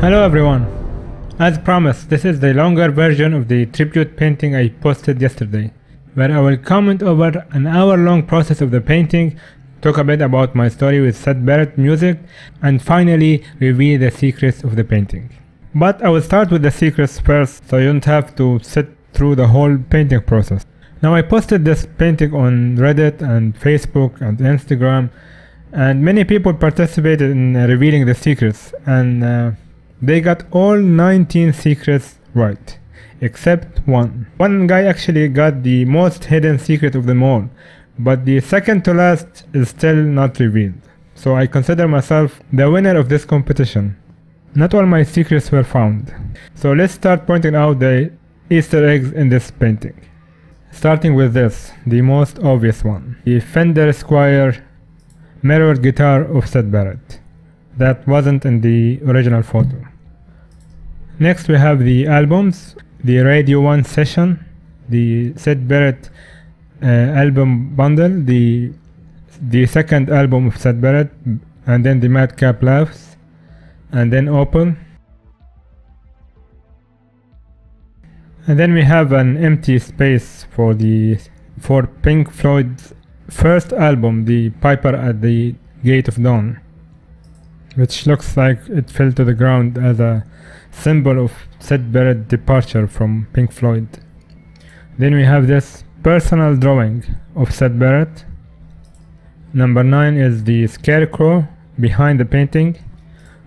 Hello everyone. As promised, this is the longer version of the tribute painting I posted yesterday, where I will comment over an hour-long process of the painting, talk a bit about my story with Syd Barrett music, and finally reveal the secrets of the painting. But I will start with the secrets first, so you don't have to sit through the whole painting process. Now I posted this painting on Reddit and Facebook and Instagram, and many people participated in revealing the secrets, and they got all 19 secrets right, except one. One guy actually got the most hidden secret of them all, but the second to last is still not revealed. So I consider myself the winner of this competition. Not all my secrets were found. So let's start pointing out the Easter eggs in this painting. Starting with this, the most obvious one. The Fender Squier mirrored guitar of Syd Barrett. That wasn't in the original photo. Next we have the albums, the Radio 1 session, the Syd Barrett album bundle, the second album of Syd Barrett, and then the Madcap Laughs, and then Opal. And then we have an empty space for Pink Floyd's first album, the Piper at the Gate of Dawn, which looks like it fell to the ground as a symbol of Syd Barrett's departure from Pink Floyd. Then we have this personal drawing of Syd Barrett. Number 9 is the scarecrow behind the painting,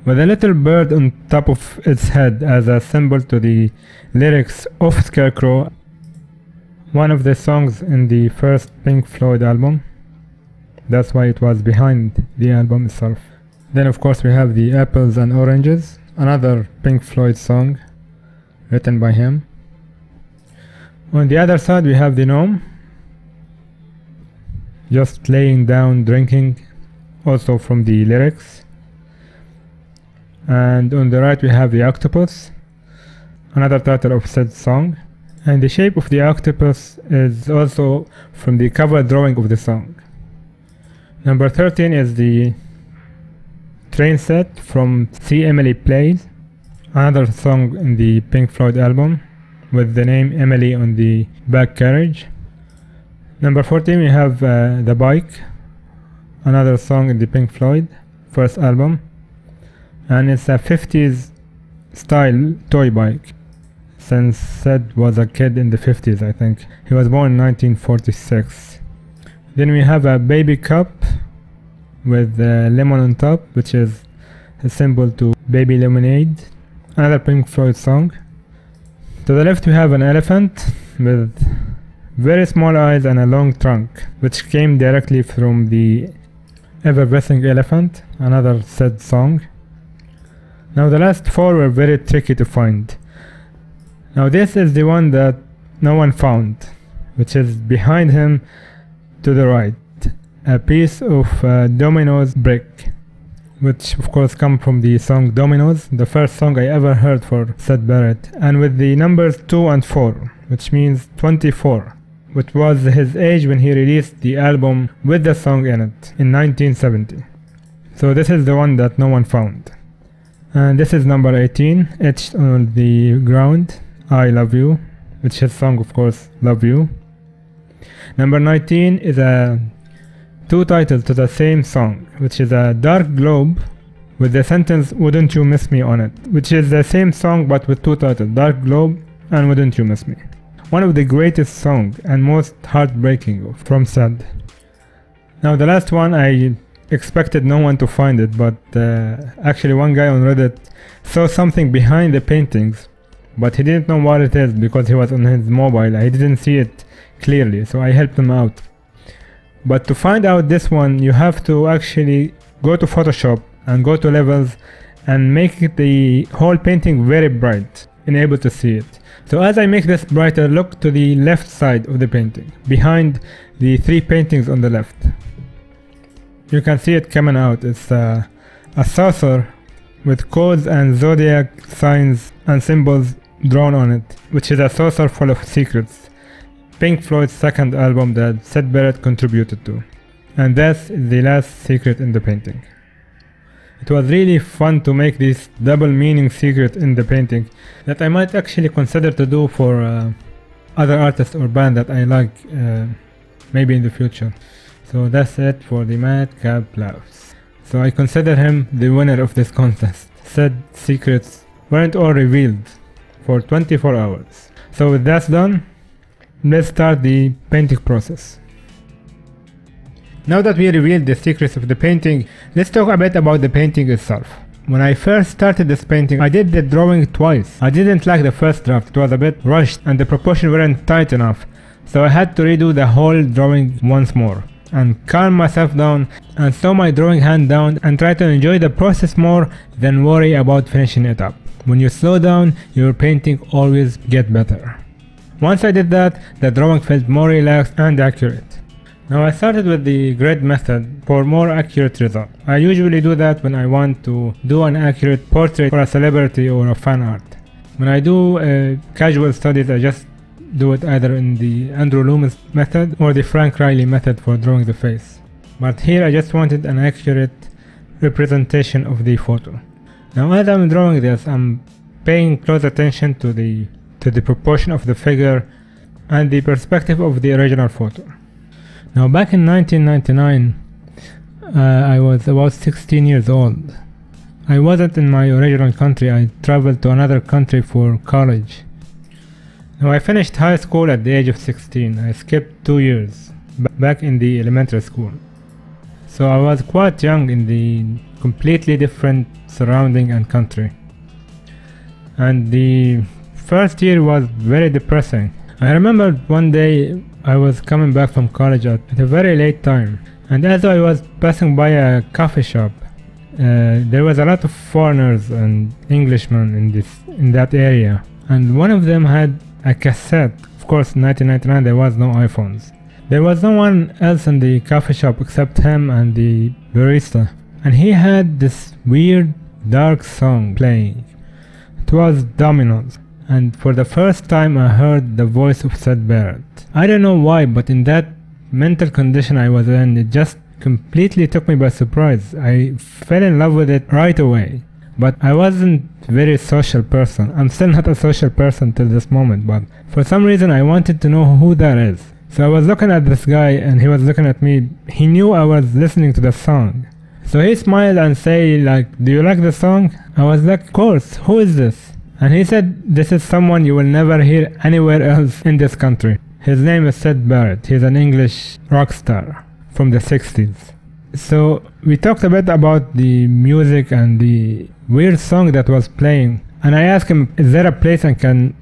with a little bird on top of its head as a symbol to the lyrics of Scarecrow, one of the songs in the first Pink Floyd album. That's why it was behind the album itself. Then of course we have the Apples and Oranges, another Pink Floyd song written by him. On the other side we have the gnome, just laying down drinking, also from the lyrics. And on the right we have the octopus, another title of Syd's song, and the shape of the octopus is also from the cover drawing of the song. Number 13 is the train set from See Emily Plays, another song in the Pink Floyd album with the name Emily on the back carriage. Number 14 we have The Bike, another song in the Pink Floyd first album, and it's a 50s style toy bike, since Syd was a kid in the 50s, I think. He was born in 1946. Then we have a baby cup with lemon on top, which is a symbol to baby lemonade, another Pink Floyd song. To the left we have an elephant with very small eyes and a long trunk, which came directly from the Ever-Breathing Elephant, another Syd song. Now the last four were very tricky to find. Now this is the one that no one found, which is behind him to the right, a piece of Domino's brick, which of course comes from the song Dominoes, the first song I ever heard for Syd Barrett, and with the numbers 2 and 4, which means 24, which was his age when he released the album with the song in it in 1970. So this is the one that no one found. And this is number 18, etched on the ground, I Love You, which is his song of course, Love You. Number 19 is two titles to the same song, which is a dark globe with the sentence Wouldn't You Miss Me on it, which is the same song but with two titles, Dark Globe and Wouldn't You Miss Me. One of the greatest songs and most heartbreaking from Syd. Now the last one, I expected no one to find it, but actually one guy on Reddit saw something behind the paintings, but he didn't know what it is because he was on his mobile. I didn't see it clearly, so I helped him out. But to find out this one, you have to actually go to Photoshop and go to levels and make the whole painting very bright and able to see it. So as I make this brighter, look to the left side of the painting, behind the three paintings on the left. You can see it coming out. It's a saucer with codes and zodiac signs and symbols drawn on it, which is a saucer full of secrets. Pink Floyd's second album that Syd Barrett contributed to. And that's the last secret in the painting. It was really fun to make this double meaning secret in the painting that I might actually consider to do for other artists or band that I like maybe in the future. So that's it for the Madcap Laughs. So I consider him the winner of this contest. Syd's secrets weren't all revealed for 24 hours. So with that done, let's start the painting process. Now that we revealed the secrets of the painting, let's talk a bit about the painting itself. When I first started this painting, I did the drawing twice. I didn't like the first draft, it was a bit rushed and the proportions weren't tight enough. So I had to redo the whole drawing once more and calm myself down and slow my drawing hand down and try to enjoy the process more than worry about finishing it up. When you slow down, your painting always gets better. Once I did that, the drawing felt more relaxed and accurate. Now I started with the grid method for more accurate result. I usually do that when I want to do an accurate portrait for a celebrity or a fan art. When I do casual studies, I just do it either in the Andrew Loomis method or the Frank Riley method for drawing the face. But here I just wanted an accurate representation of the photo. Now as I'm drawing this, I'm paying close attention to the proportion of the figure and the perspective of the original photo. Now back in 1999, I was about 16 years old. I wasn't in my original country, I traveled to another country for college. Now I finished high school at the age of 16. I skipped 2 years, back in the elementary school. So I was quite young in the completely different surrounding and country. And the first year was very depressing. I remember one day I was coming back from college at a very late time, and as I was passing by a coffee shop, there was a lot of foreigners and Englishmen in that area, and one of them had a cassette. Of course, in 1999 there was no iPhones. There was no one else in the coffee shop except him and the barista, and he had this weird dark song playing. It was Dominoes. And for the first time I heard the voice of Syd Barrett. I don't know why, but in that mental condition I was in, it just completely took me by surprise. I fell in love with it right away. But I wasn't a very social person. I'm still not a social person till this moment, but for some reason I wanted to know who that is. So I was looking at this guy and he was looking at me. He knew I was listening to the song. So he smiled and said like, "Do you like the song?" I was like, "Of course, who is this?" And he said, "This is someone you will never hear anywhere else in this country. His name is Syd Barrett. He's an English rock star from the 60s. So we talked a bit about the music and the weird song that was playing. And I asked him, is there a place I can,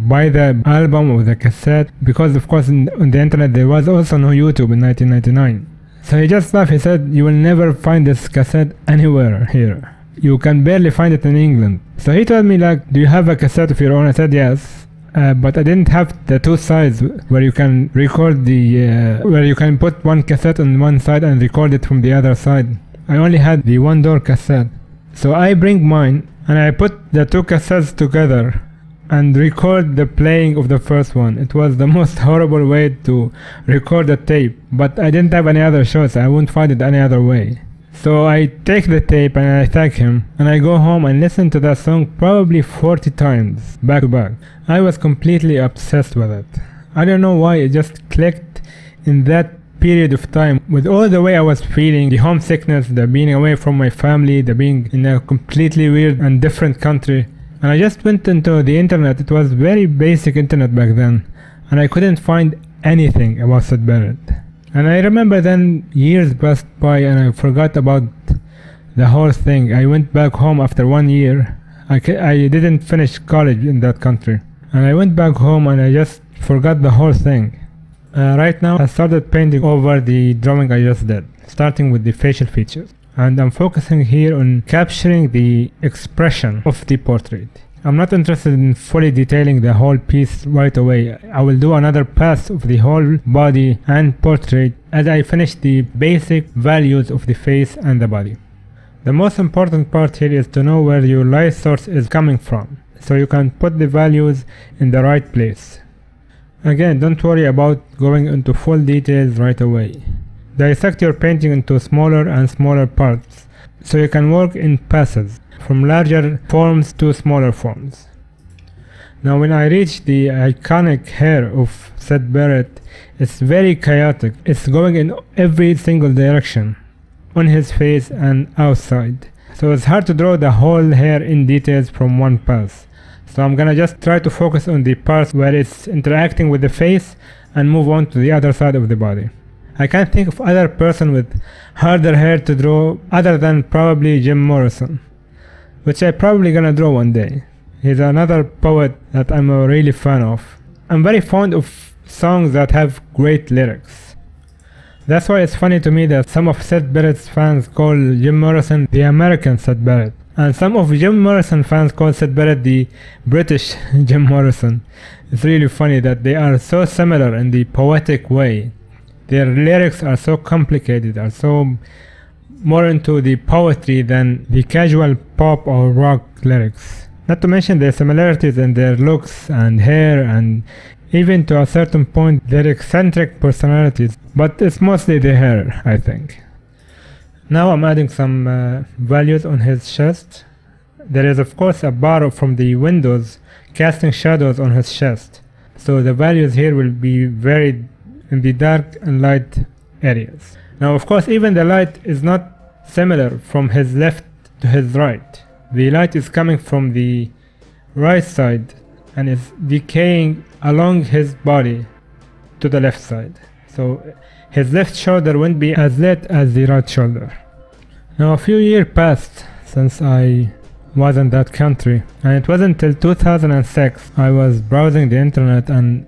buy the album or the cassette? Because of course on the internet there was also no YouTube in 1999. So he just laughed. He said, "You will never find this cassette anywhere here. You can barely find it in England." So he told me like, "Do you have a cassette of your own?" I said yes, but I didn't have the two sides where you can record where you can put one cassette on one side and record it from the other side. I only had the one door cassette. So I bring mine and I put the two cassettes together and record the playing of the first one. It was the most horrible way to record a tape, but I didn't have any other choice. I wouldn't find it any other way. So I take the tape and I thank him and I go home and listen to that song probably 40 times back to back. I was completely obsessed with it. I don't know why, it just clicked in that period of time with all the way I was feeling, the homesickness, the being away from my family, the being in a completely weird and different country. And I just went into the internet. It was very basic internet back then and I couldn't find anything about Syd Barrett. And I remember then years passed by and I forgot about the whole thing. I went back home after 1 year. I didn't finish college in that country. And I went back home and I just forgot the whole thing. Right now I started painting over the drawing I just did, starting with the facial features. And I'm focusing here on capturing the expression of the portrait. I'm not interested in fully detailing the whole piece right away. I will do another pass of the whole body and portrait as I finish the basic values of the face and the body. The most important part here is to know where your light source is coming from, so you can put the values in the right place. Again, don't worry about going into full details right away. Dissect your painting into smaller and smaller parts so you can work in passes, from larger forms to smaller forms. Now when I reach the iconic hair of Syd Barrett, it's very chaotic. It's going in every single direction, on his face and outside. So it's hard to draw the whole hair in details from one pass. So I'm gonna just try to focus on the parts where it's interacting with the face and move on to the other side of the body. I can't think of other person with harder hair to draw other than probably Jim Morrison, which I probably gonna draw one day. He's another poet that I'm a really fan of. I'm very fond of songs that have great lyrics. That's why it's funny to me that some of Syd Barrett's fans call Jim Morrison the American Syd Barrett, and some of Jim Morrison fans call Syd Barrett the British Jim Morrison. It's really funny that they are so similar in the poetic way. Their lyrics are so complicated, are so more into the poetry than the casual pop or rock lyrics. Not to mention the similarities in their looks and hair, and even to a certain point their eccentric personalities, but it's mostly the hair, I think. Now I'm adding some values on his chest. There is of course a bar from the windows casting shadows on his chest, so the values here will be varied in the dark and light areas. Now of course even the light is not similar from his left to his right. The light is coming from the right side and is decaying along his body to the left side. So his left shoulder won't be as lit as the right shoulder. Now a few years passed since I was in that country, and it wasn't until 2006 I was browsing the internet and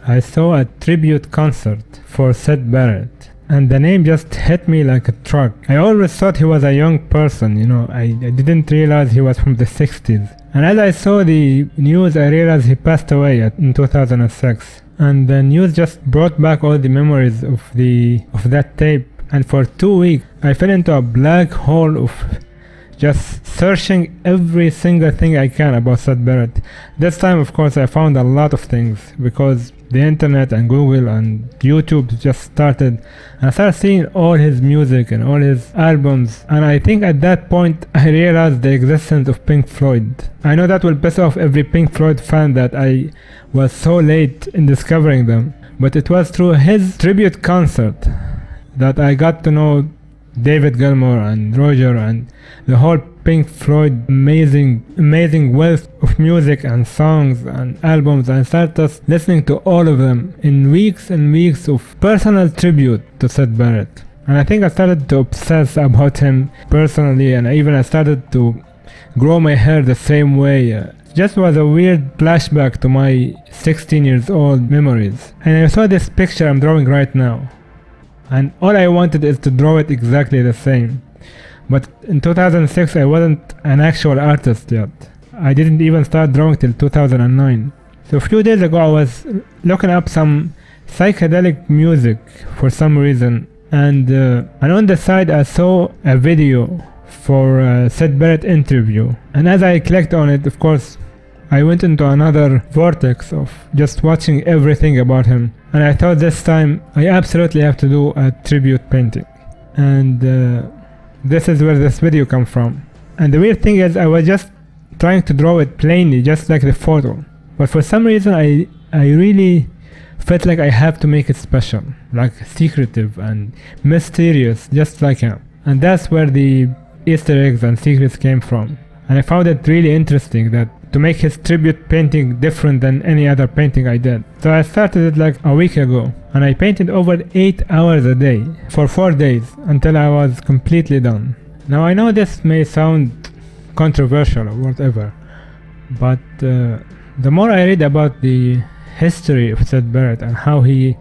I saw a tribute concert for Syd Barrett. And the name just hit me like a truck. I always thought he was a young person, you know, I didn't realize he was from the 60s. And as I saw the news, I realized he passed away in 2006. And the news just brought back all the memories of that tape. And for 2 weeks, I fell into a black hole of just searching every single thing I can about Syd Barrett. This time, of course, I found a lot of things because the internet and Google and YouTube just started, and I started seeing all his music and all his albums, and I think at that point I realized the existence of Pink Floyd. I know that will piss off every Pink Floyd fan that I was so late in discovering them, but it was through his tribute concert that I got to know David Gilmour and Roger and the whole Pink Floyd amazing wealth of music and songs and albums. I started listening to all of them in weeks and weeks of personal tribute to Syd Barrett. And I think I started to obsess about him personally, and I started to grow my hair the same way. Just was a weird flashback to my 16 years old memories. And I saw this picture I'm drawing right now, and all I wanted is to draw it exactly the same. But in 2006 I wasn't an actual artist yet. I didn't even start drawing till 2009. So a few days ago I was looking up some psychedelic music for some reason, and on the side I saw a video for a Syd Barrett interview, and as I clicked on it, of course I went into another vortex of just watching everything about him, and I thought this time I absolutely have to do a tribute painting. And this is where this video comes from. And the weird thing is I was just trying to draw it plainly, just like the photo, but for some reason I really felt like I have to make it special, like secretive and mysterious, just like him. And that's where the Easter eggs and secrets came from. And I found it really interesting that to make his tribute painting different than any other painting I did. So I started it like a week ago, and I painted over 8 hours a day for 4 days until I was completely done. Now I know this may sound controversial or whatever, but the more I read about the history of Syd Barrett and how he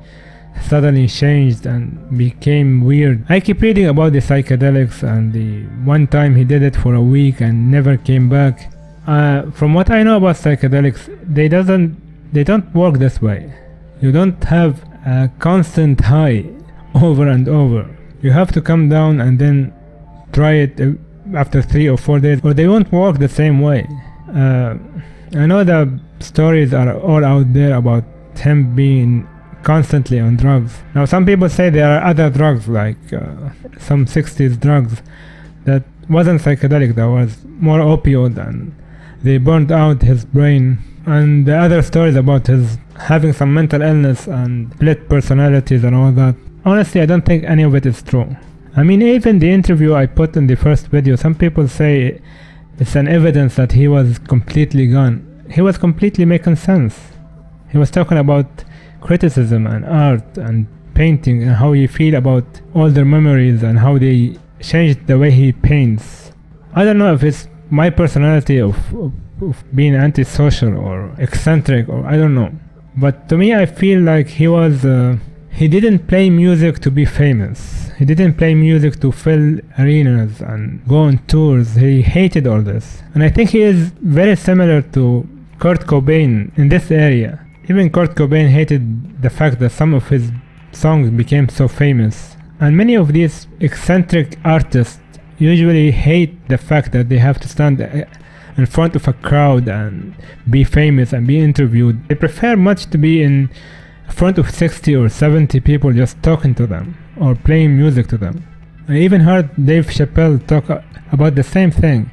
suddenly changed and became weird. I keep reading about the psychedelics and the one time he did it for a week and never came back. From what I know about psychedelics, they don't work this way. You don't have a constant high over and over. You have to come down and then try it after 3 or 4 days, or they won't work the same way. I know the stories are all out there about him being constantly on drugs. Now some people say there are other drugs, like some 60s drugs that wasn't psychedelic, that was more opioid, and they burned out his brain. And the other stories about his having some mental illness and split personalities and all that, honestly I don't think any of it is true. I mean, even the interview I put in the first video, some people say it's an evidence that he was completely gone. He was completely making sense. He was talking about criticism and art and painting and how he feel about all their memories and how they changed the way he paints. I don't know if it's my personality of being antisocial or eccentric, or I don't know. But to me, I feel like he didn't play music to be famous. He didn't play music to fill arenas and go on tours. He hated all this. And I think he is very similar to Kurt Cobain in this area. Even Kurt Cobain hated the fact that some of his songs became so famous. And many of these eccentric artists usually hate the fact that they have to stand in front of a crowd and be famous and be interviewed. They prefer much to be in front of 60 or 70 people just talking to them or playing music to them. I even heard Dave Chappelle talk about the same thing,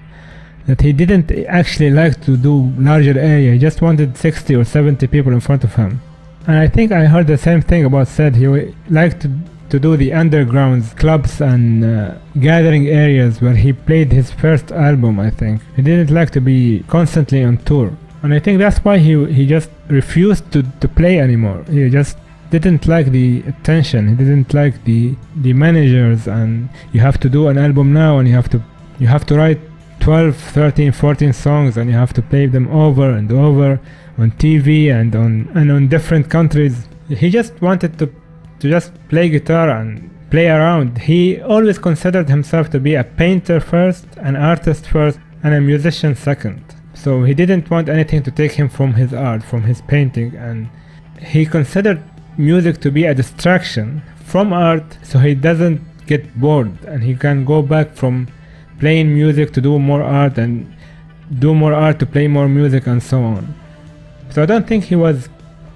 that he didn't actually like to do larger area, he just wanted 60 or 70 people in front of him. And I think I heard the same thing about Syd. He liked to do the underground clubs and gathering areas where he played his first album, I think. He didn't like to be constantly on tour. And I think that's why he just refused to play anymore. He just didn't like the attention. He didn't like the managers, and you have to do an album now and you have to write 12, 13, 14 songs and you have to play them over and over on TV and on different countries. He just wanted to just play guitar and play around. He always considered himself to be a painter first, an artist first, and a musician second. So he didn't want anything to take him from his art, from his painting, and he considered music to be a distraction from art, so he doesn't get bored and he can go back from playing music to do more art and do more art to play more music and so on. So I don't think he was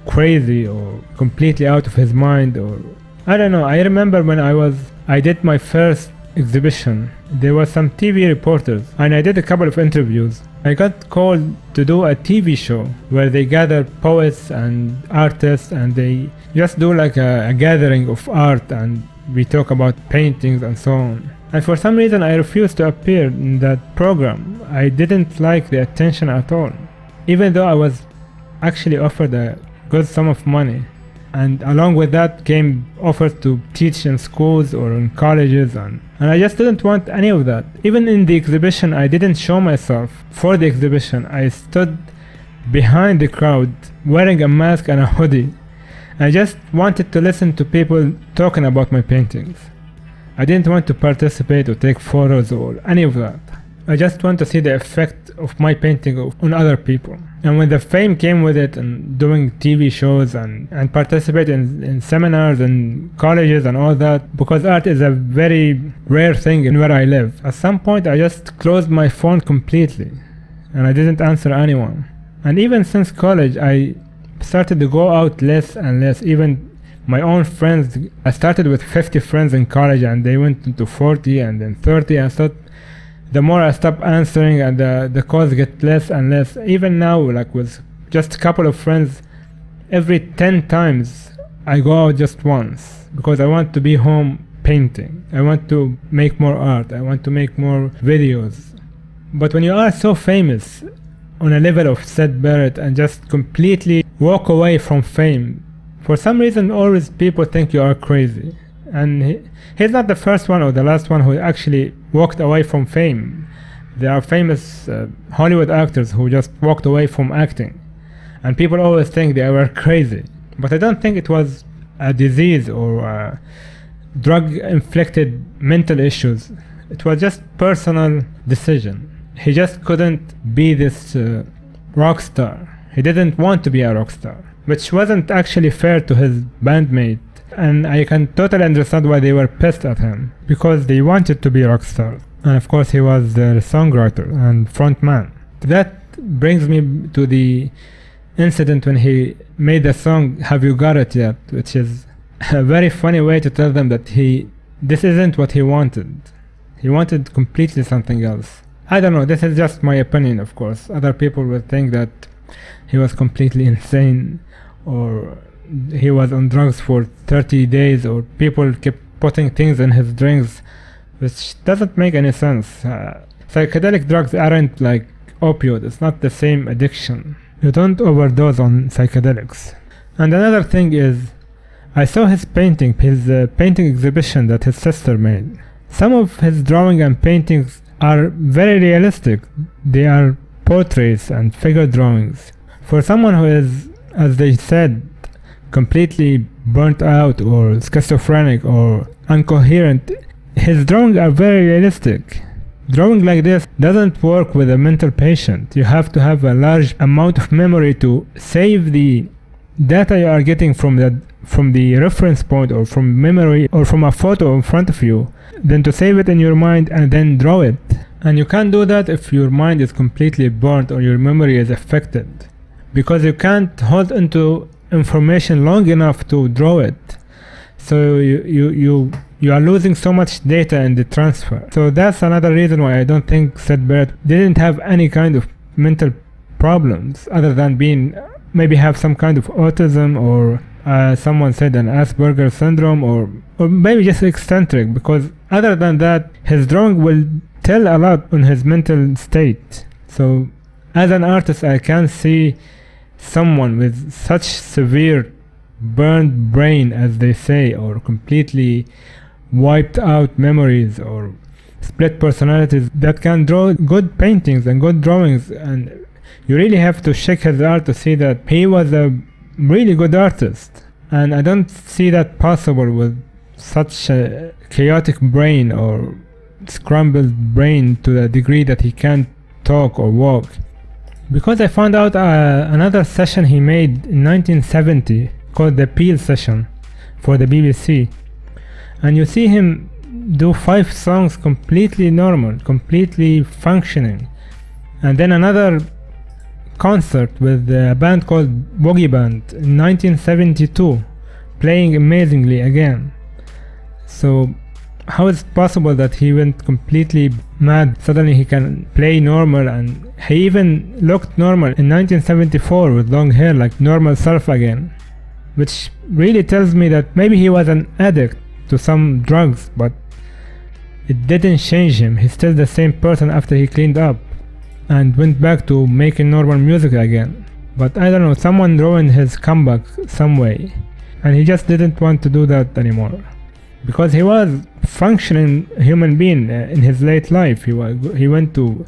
crazy or completely out of his mind, or I don't know. I remember when I did my first exhibition, there were some TV reporters and I did a couple of interviews. I got called to do a TV show where they gather poets and artists and they just do like a gathering of art and we talk about paintings and so on. And for some reason I refused to appear in that program. I didn't like the attention at all, even though I was actually offered a good sum of money, and along with that came offers to teach in schools or in colleges, and I just didn't want any of that. Even in the exhibition I didn't show myself for the exhibition. I stood behind the crowd wearing a mask and a hoodie. I just wanted to listen to people talking about my paintings. I didn't want to participate or take photos or any of that. I just want to see the effect of my painting on other people. And when the fame came with it, and doing TV shows and participate in seminars and colleges and all that, because art is a very rare thing in where I live, at some point I just closed my phone completely and I didn't answer anyone. And even since college I started to go out less and less. Even my own friends, I started with 50 friends in college and they went into 40 and then 30, and so the more I stop answering and the calls get less and less. Even now, like with just a couple of friends, every 10 times I go out just once, because I want to be home painting. I want to make more art. I want to make more videos. But when you are so famous on a level of Syd Barrett and just completely walk away from fame, for some reason always people think you are crazy. And he's not the first one or the last one who actually walked away from fame. There are famous Hollywood actors who just walked away from acting, and people always think they were crazy. But I don't think it was a disease or drug-inflicted mental issues. It was just personal decision. He just couldn't be this rock star. He didn't want to be a rock star, which wasn't actually fair to his bandmate. And I can totally understand why they were pissed at him, because they wanted to be rock stars. And of course he was the songwriter and frontman. That brings me to the incident when he made the song Have You Got It Yet, which is a very funny way to tell them that this isn't what he wanted. He wanted completely something else. I don't know, this is just my opinion, of course. Other people will think that he was completely insane, or he was on drugs for 30 days, or people kept putting things in his drinks, which doesn't make any sense. Psychedelic drugs aren't like opioid, it's not the same addiction. You don't overdose on psychedelics. And another thing is, I saw his painting exhibition that his sister made. Some of his drawing and paintings are very realistic. They are portraits and figure drawings. For someone who is, as they said, completely burnt out or schizophrenic or incoherent, his drawings are very realistic. Drawing like this doesn't work with a mental patient. You have to have a large amount of memory to save the data you are getting from the reference point, or from memory, or from a photo in front of you, then to save it in your mind and then draw it. And you can't do that if your mind is completely burnt or your memory is affected, because you can't hold into information long enough to draw it. So you are losing so much data in the transfer. So that's another reason why I don't think Syd Barrett didn't have any kind of mental problems, other than maybe have some kind of autism, or someone said an Asperger syndrome, or maybe just eccentric, because other than that, his drawing will tell a lot on his mental state. So as an artist, I can't see someone with such severe burned brain, as they say, or completely wiped out memories, or split personalities, that can draw good paintings and good drawings. And you really have to check his art to see that he was a really good artist. And I don't see that possible with such a chaotic brain, or scrambled brain, to the degree that he can't talk or walk. Because I found out another session he made in 1970 called the Peel session for the BBC, and you see him do 5 songs completely normal, completely functioning, and then another concert with a band called Boogie Band in 1972, playing amazingly again. So how is it possible that he went completely mad? Suddenly he can play normal, and he even looked normal in 1974 with long hair, like normal self again, which really tells me that maybe he was an addict to some drugs, but it didn't change him. He's still the same person after he cleaned up and went back to making normal music again. But I don't know, someone ruined his comeback some way, and he just didn't want to do that anymore, because he was functioning human being in his late life. He went to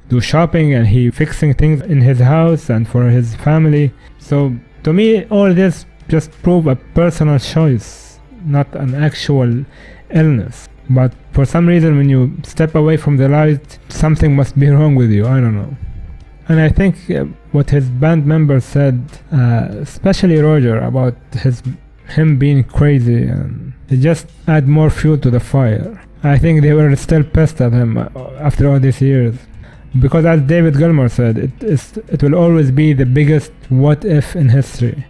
do shopping, and he fixing things in his house and for his family. So to me, all this just prove a personal choice, not an actual illness. But for some reason, when you step away from the light, something must be wrong with you. I don't know. And I think what his band members said, especially Roger, about him being crazy, and it just add more fuel to the fire. I think they were still pissed at him after all these years, because as David Gilmour said, it will always be the biggest what if in history,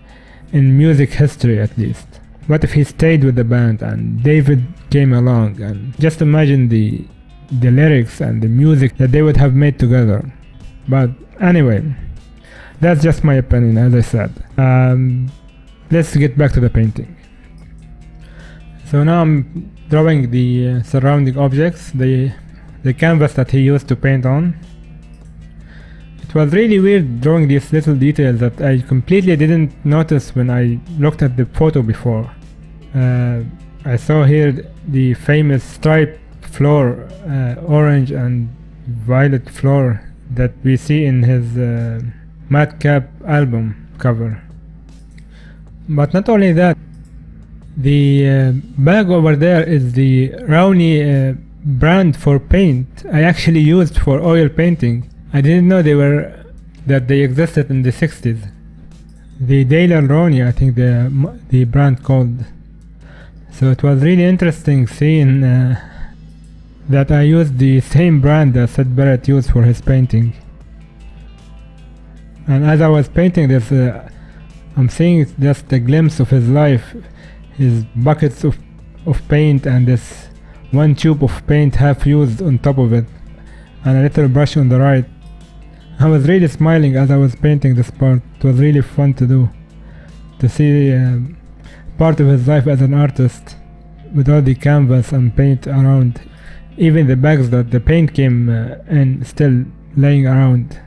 in music history at least. What if he stayed with the band and David came along? And just imagine the lyrics and the music that they would have made together. But anyway, that's just my opinion, as I said. Let's get back to the painting. So now I'm drawing the surrounding objects, the canvas that he used to paint on. It was really weird drawing these little details that I completely didn't notice when I looked at the photo before. I saw here the famous striped floor, orange and violet floor that we see in his Madcap album cover. But not only that, the bag over there is the Rowney brand for paint I actually used for oil painting. I didn't know that they existed in the 60s. The Dale and Rowney, I think the brand called. So it was really interesting seeing that I used the same brand that Syd Barrett used for his painting. And as I was painting this, I'm seeing just a glimpse of his life, his buckets of paint, and this one tube of paint half used on top of it, and a little brush on the right. I was really smiling as I was painting this part. It was really fun to do, to see part of his life as an artist with all the canvas and paint around, even the bags that the paint came in still laying around.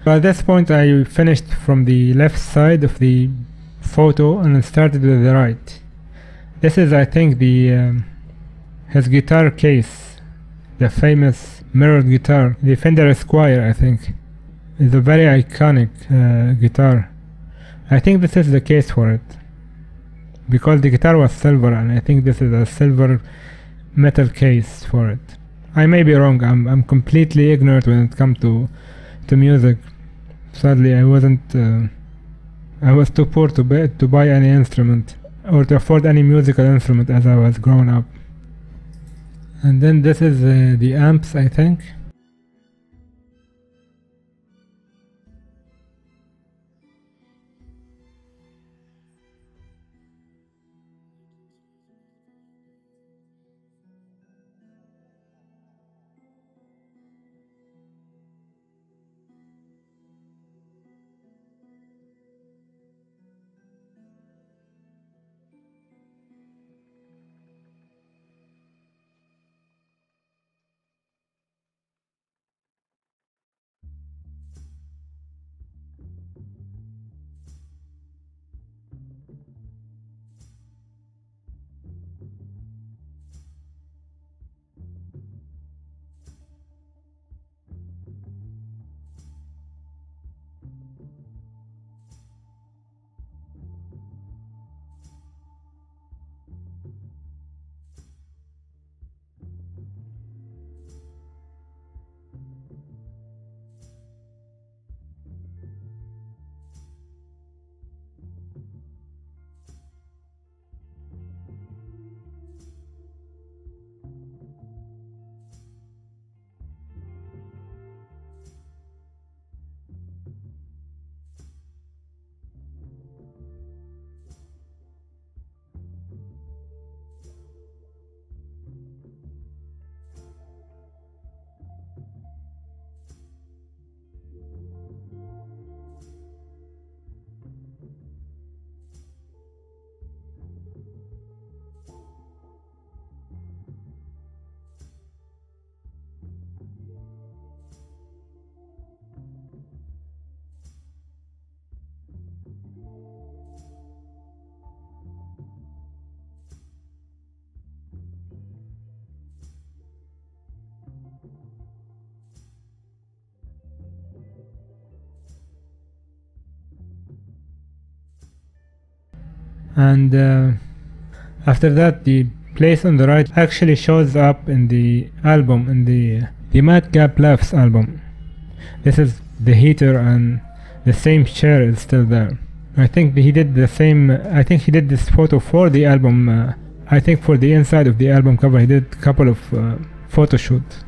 At this point I finished from the left side of the photo and started with the right. This is, I think, his guitar case, the famous mirrored guitar, the Fender Esquire, I think. It's a very iconic guitar. I think this is the case for it, because the guitar was silver, and I think this is a silver metal case for it. I may be wrong. I'm completely ignorant when it comes to music. Sadly, I was too poor to buy any instrument or to afford any musical instrument as I was growing up. And then this is the amps, I think. And after that, the place on the right actually shows up in the album, in the Matt Gap Laughs album. This is the heater, and the same chair is still there. I think he did the same. I think he did this photo for the album. I think for the inside of the album cover, he did a couple of photo shoots.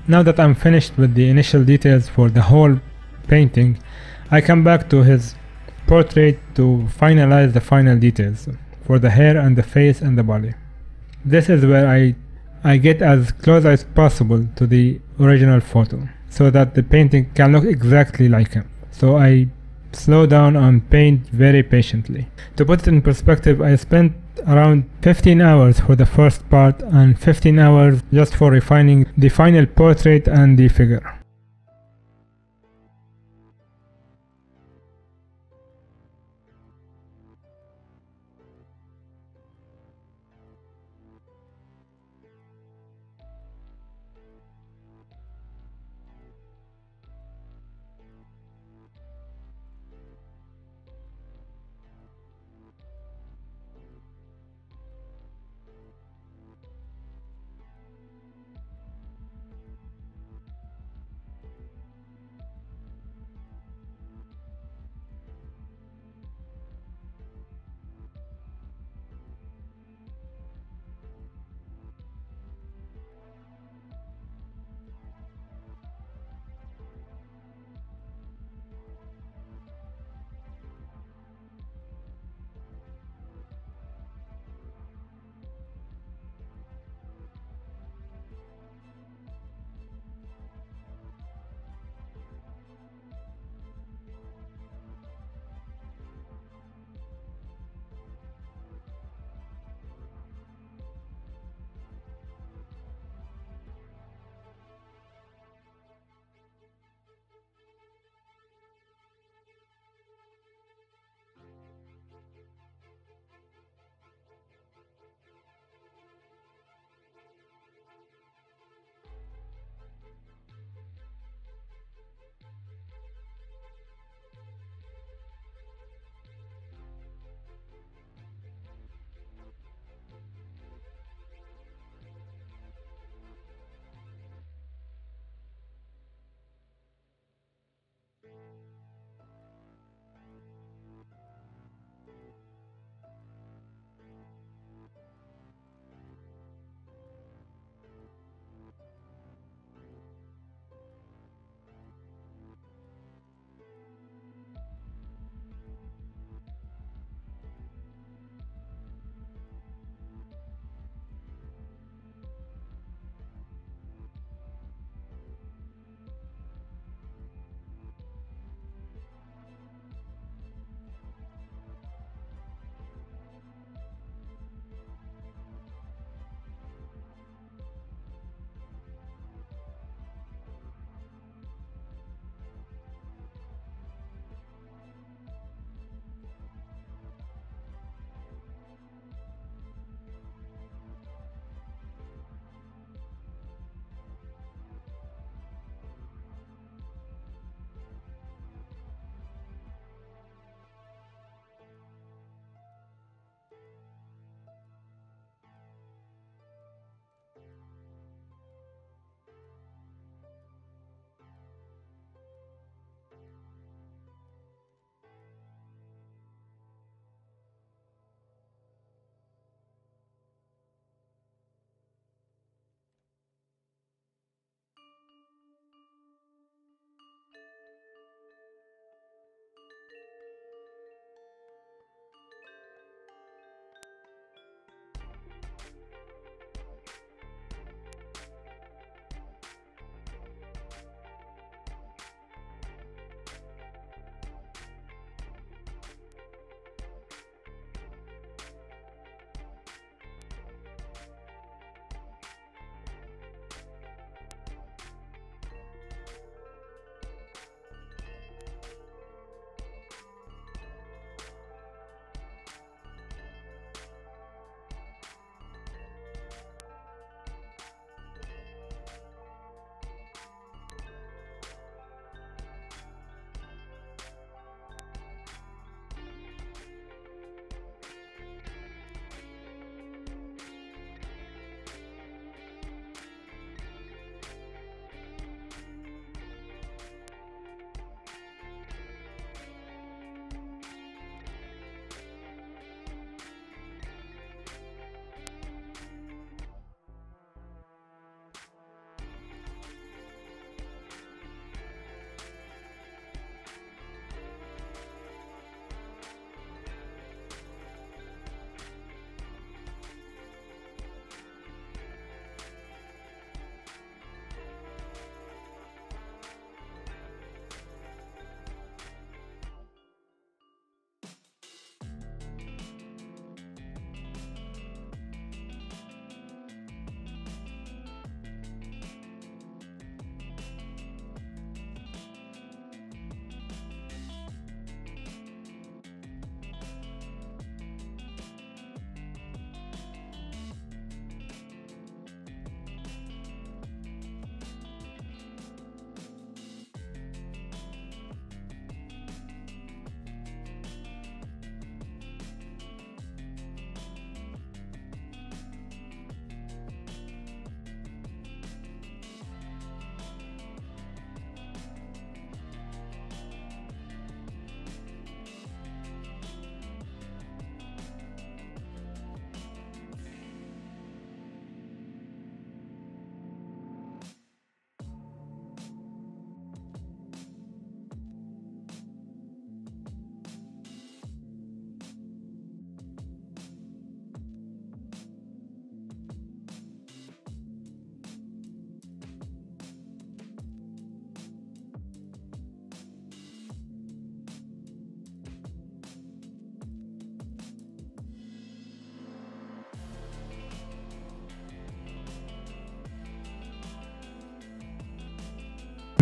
Now that I'm finished with the initial details for the whole painting, I come back to his portrait to finalize the final details for the hair and the face and the body. This is where I get as close as possible to the original photo so that the painting can look exactly like him. So I slow down and paint very patiently. To put it in perspective, I spent around 15 hours for the first part and 15 hours just for refining the final portrait and the figure.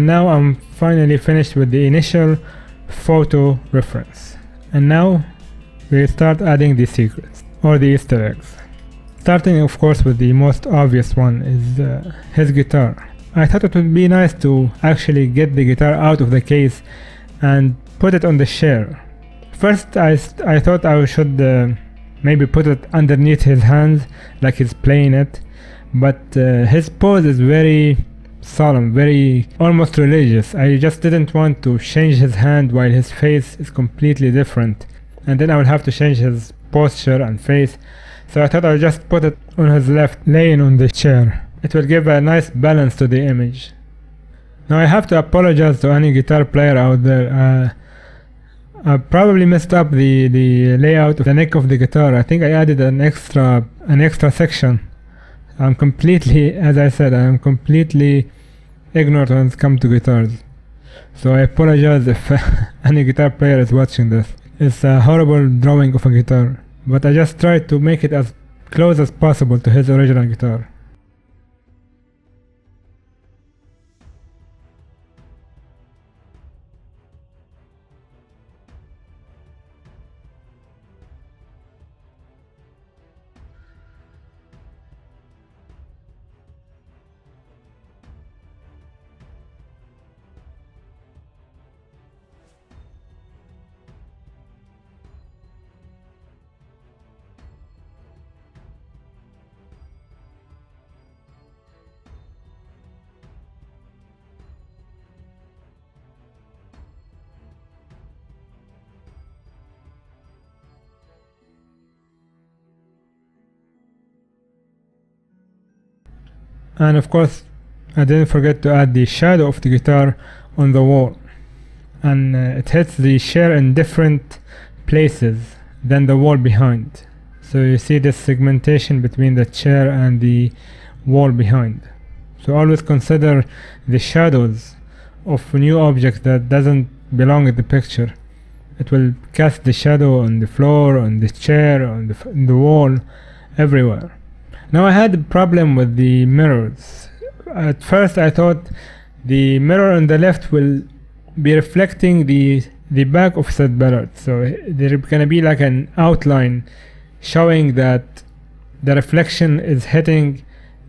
now I'm finally finished with the initial photo reference. And now we start adding the secrets or the Easter eggs. Starting of course with the most obvious one is his guitar. I thought it would be nice to actually get the guitar out of the case and put it on the chair. First I thought I should maybe put it underneath his hands like he's playing it, but his pose is very solemn, very almost religious. I just didn't want to change his hand while his face is completely different, and then I would have to change his posture and face. So I thought I would just put it on his left, laying on the chair. It will give a nice balance to the image. Now I have to apologize to any guitar player out there. I probably messed up the layout of the neck of the guitar. I think I added an extra section. I'm completely, as I said, I'm completely ignorant when it comes to guitars. So I apologize if any guitar player is watching this. It's a horrible drawing of a guitar, but I just tried to make it as close as possible to his original guitar. And of course I didn't forget to add the shadow of the guitar on the wall, and it hits the chair in different places than the wall behind. So you see this segmentation between the chair and the wall behind. So always consider the shadows of new objects that doesn't belong in the picture. It will cast the shadow on the floor, on the chair, on the wall, everywhere. Now I had a problem with the mirrors. At first I thought the mirror on the left will be reflecting the back of Syd Barrett. So there's gonna be like an outline showing that the reflection is hitting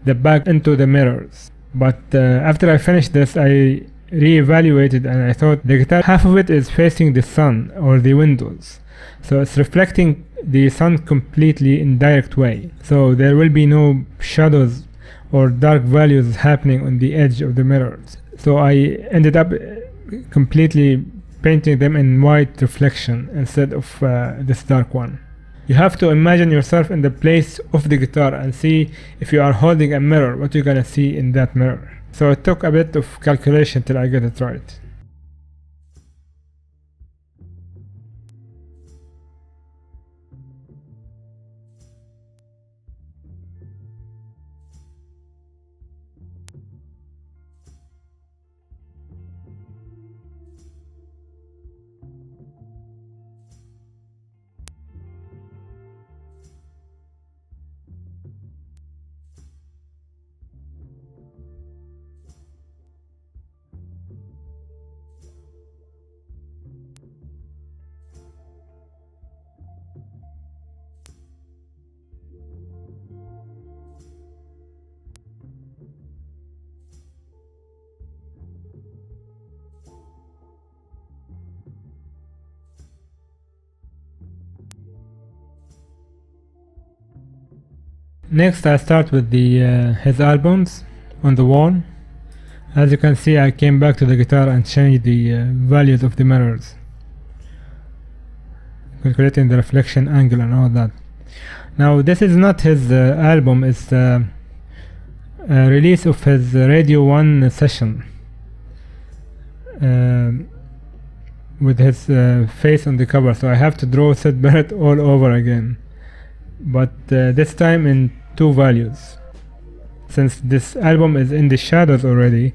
the back into the mirrors. But after I finished this, I re-evaluated and I thought the guitar, half of it is facing the sun or the windows. So it's reflecting the sun completely in direct way. So there will be no shadows or dark values happening on the edge of the mirrors. So I ended up completely painting them in white reflection instead of this dark one. You have to imagine yourself in the place of the guitar and see if you are holding a mirror, what you're gonna see in that mirror. So it took a bit of calculation till I got it right. Next I start with his albums on the wall. As you can see, I came back to the guitar and changed the values of the mirrors, calculating the reflection angle and all that. Now this is not his album, it's a release of his Radio 1 session with his face on the cover, so I have to draw Syd Barrett all over again, but this time in 2 values. Since this album is in the shadows already,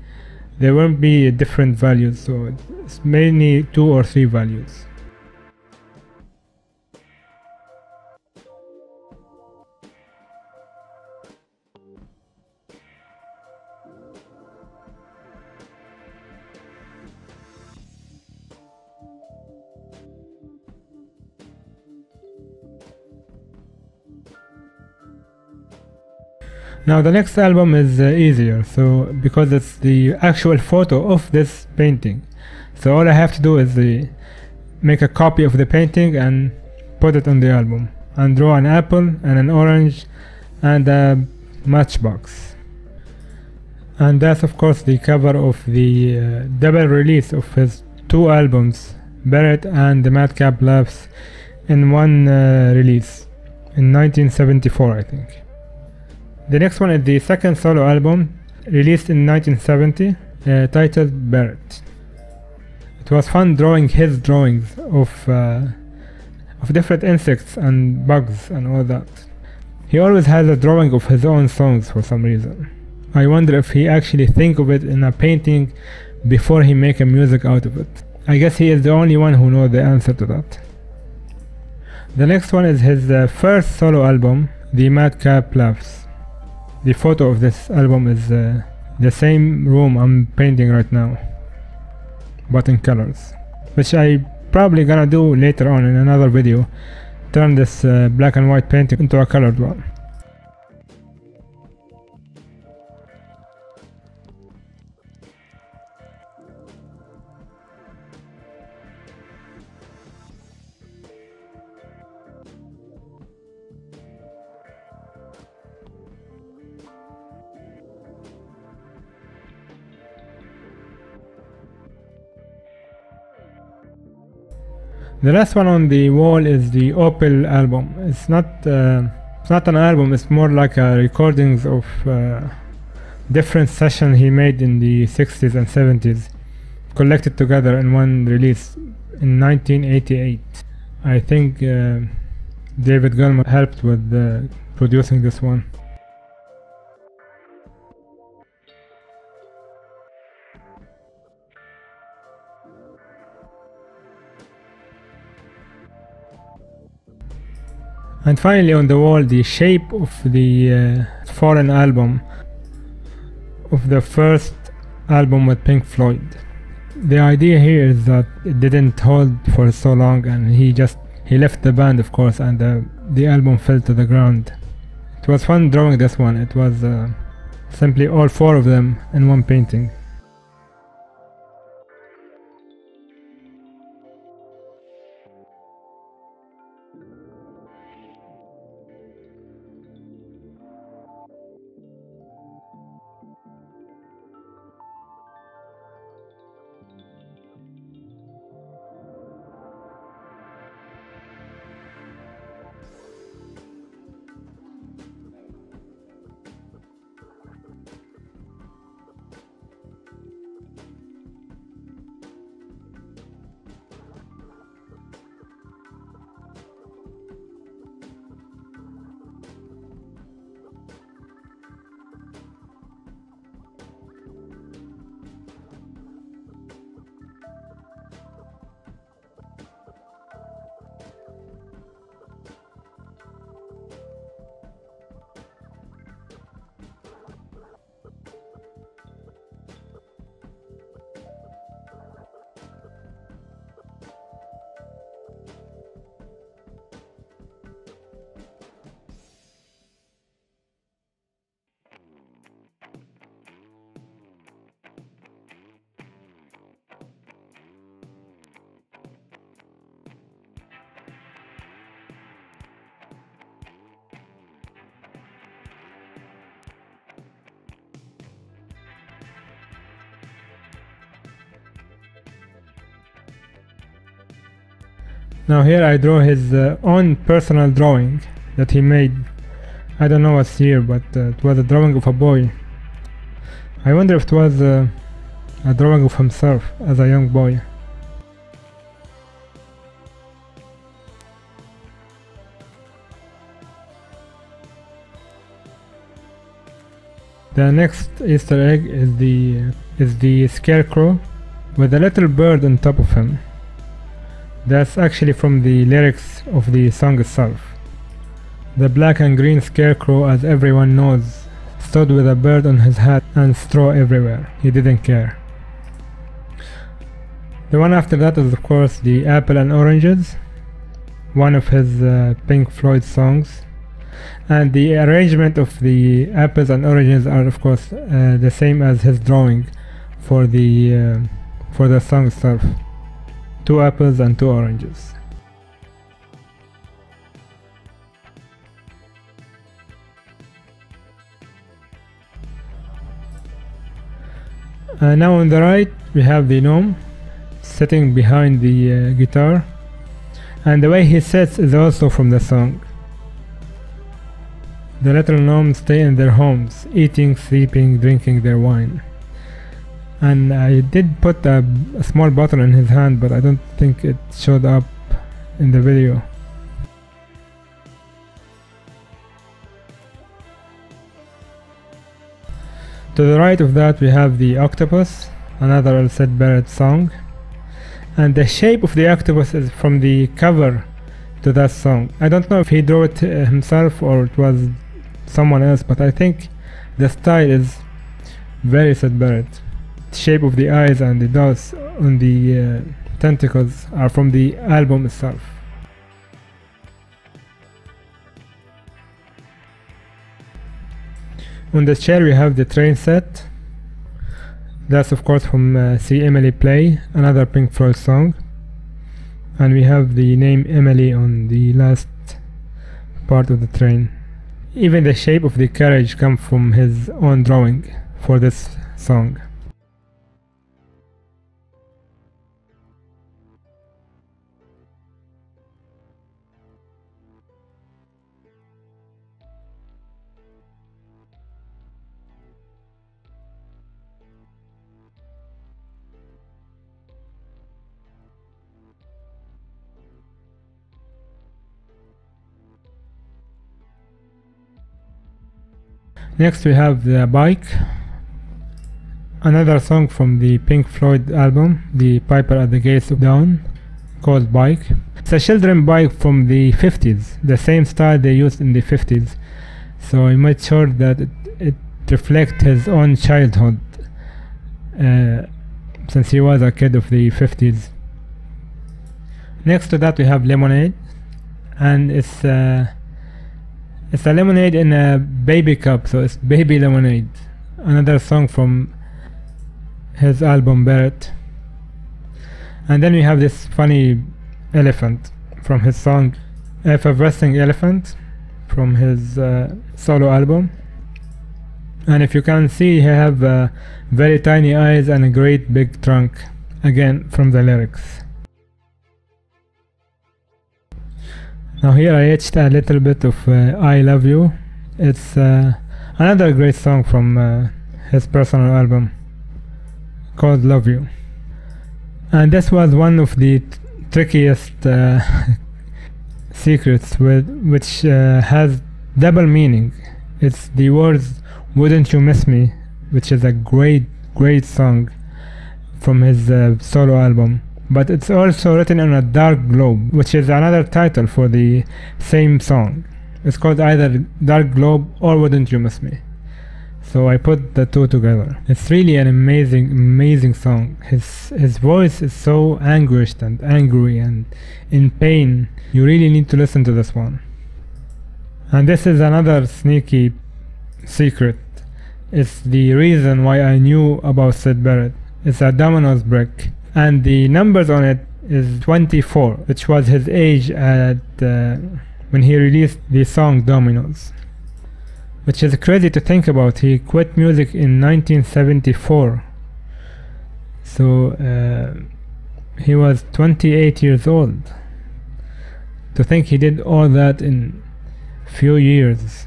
there won't be different values, so it's mainly 2 or 3 values. Now the next album is easier, so because it's the actual photo of this painting. So all I have to do is make a copy of the painting and put it on the album, and draw an apple and an orange and a matchbox. And that's of course the cover of the double release of his two albums, Barrett and the Madcap Laughs, in one release in 1974, I think. The next one is the second solo album, released in 1970, titled Barrett. It was fun drawing his drawings of different insects and bugs and all that. He always has a drawing of his own songs for some reason. I wonder if he actually think of it in a painting before he make a music out of it. I guess he is the only one who knows the answer to that. The next one is his first solo album, The Madcap Laughs. The photo of this album is the same room I'm painting right now, but in colors, which I probably gonna do later on in another video, turn this black and white painting into a colored one. The last one on the wall is the Opal album. It's not an album, it's more like recordings of different sessions he made in the 60s and 70s, collected together in one release in 1988. I think David Gilmour helped with producing this one. And finally on the wall, the shape of the foreign album of the first album with Pink Floyd. The idea here is that it didn't hold for so long, and he left the band, of course, and the album fell to the ground. It was fun drawing this one. It was simply all four of them in one painting. Now here I draw his own personal drawing that he made. I don't know what's here, but it was a drawing of a boy. I wonder if it was a drawing of himself as a young boy. The next Easter egg is the scarecrow with a little bird on top of him. That's actually from the lyrics of the song itself. The black and green scarecrow, as everyone knows, stood with a bird on his hat and straw everywhere. He didn't care. The one after that is of course the Apple and Oranges, one of his Pink Floyd songs. and the arrangement of the apples and oranges are of course the same as his drawing for the song itself. 2 apples and 2 oranges. Now on the right we have the gnome sitting behind the guitar, and the way he sits is also from the song. The little gnomes stay in their homes, eating, sleeping, drinking their wine. And I did put a small bottle in his hand, but I don't think it showed up in the video. To the right of that we have the octopus, another Syd Barrett song. And the shape of the octopus is from the cover to that song. I don't know if he drew it himself or it was someone else, but I think the style is very Syd Barrett. The shape of the eyes and the dots on the tentacles are from the album itself. On the chair we have the train set. That's of course from See Emily Play, another Pink Floyd song. And we have the name Emily on the last part of the train. Even the shape of the carriage comes from his own drawing for this song. Next we have the bike, another song from the Pink Floyd album, The Piper at the Gates of Dawn, called Bike. It's a children bike from the 50s, the same style they used in the 50s, so I made sure that it reflects his own childhood, since he was a kid of the 50s. Next to that we have Lemonade, and it's a lemonade in a baby cup, so it's Baby Lemonade, another song from his album Barrett. And then we have this funny elephant from his song Effervescing Elephant from his solo album. And if you can see, he have very tiny eyes and a great big trunk, again from the lyrics. Now here I etched a little bit of I Love You. It's another great song from his personal album called Love You. And this was one of the trickiest secrets which has double meaning. It's the words Wouldn't You Miss Me, which is a great song from his solo album. But it's also written on a dark globe, which is another title for the same song. It's called either Dark Globe or Wouldn't You Miss Me. So I put the two together. It's really an amazing song. His voice is so anguished and angry and in pain. You really need to listen to this one. And this is another sneaky secret. It's the reason why I knew about Syd Barrett. It's a dominoes brick, and the numbers on it is 24, which was his age at when he released the song Dominoes, which is crazy to think about. He quit music in 1974, so he was 28 years old. To think he did all that in few years.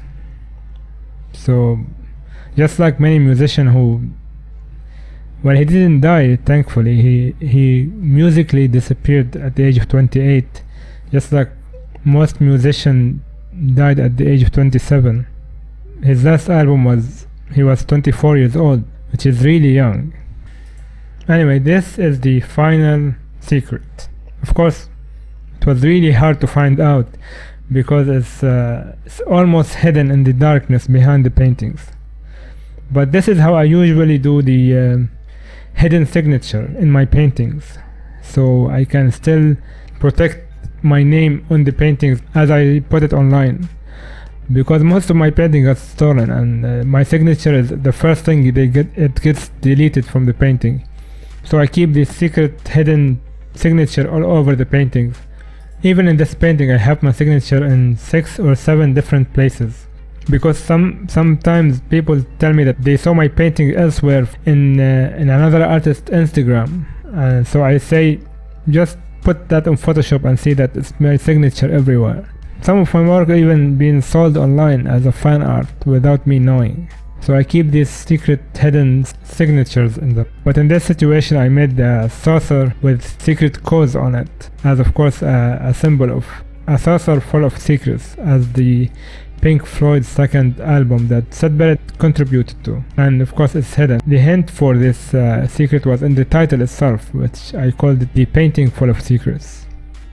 So just like many musicians who, well, he didn't die, thankfully. He musically disappeared at the age of 28, just like most musicians died at the age of 27. His last album he was 24 years old, which is really young. Anyway, this is the final secret. Of course, it was really hard to find out because it's almost hidden in the darkness behind the paintings. But this is how I usually do the hidden signature in my paintings, so I can still protect my name on the paintings as I put it online. because most of my painting got stolen, and my signature is the first thing it gets deleted from the painting. So I keep this secret hidden signature all over the paintings. Even in this painting I have my signature in 6 or 7 different places, because sometimes people tell me that they saw my painting elsewhere in another artist's Instagram, and so I say just put that on Photoshop and see that it's my signature everywhere. Some of my work even being sold online as a fan art without me knowing. So I keep these secret hidden signatures in them. But in this situation I made a saucer with secret codes on it, as of course a symbol of a saucer full of secrets, as the Pink Floyd's second album that Syd Barrett contributed to, and of course it's hidden. The hint for this secret was in the title itself, which I called it the painting full of secrets.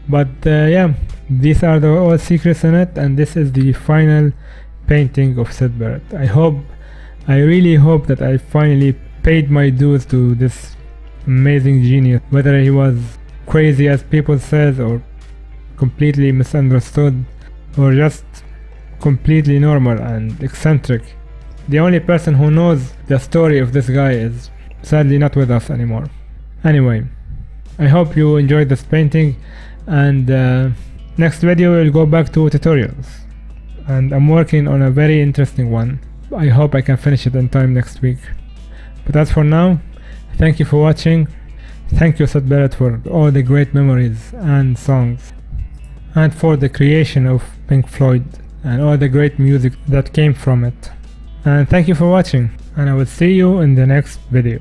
But yeah, these are all secrets in it, and this is the final painting of Syd Barrett. I really hope that I finally paid my dues to this amazing genius, whether he was crazy as people says, or completely misunderstood, or just completely normal and eccentric. The only person who knows the story of this guy is sadly not with us anymore. Anyway, I hope you enjoyed this painting, and next video we'll go back to tutorials, and I'm working on a very interesting one. I hope I can finish it in time next week. But as for now, thank you for watching. Thank you Syd Barrett for all the great memories and songs, and for the creation of Pink Floyd and all the great music that came from it. And thank you for watching, and I will see you in the next video.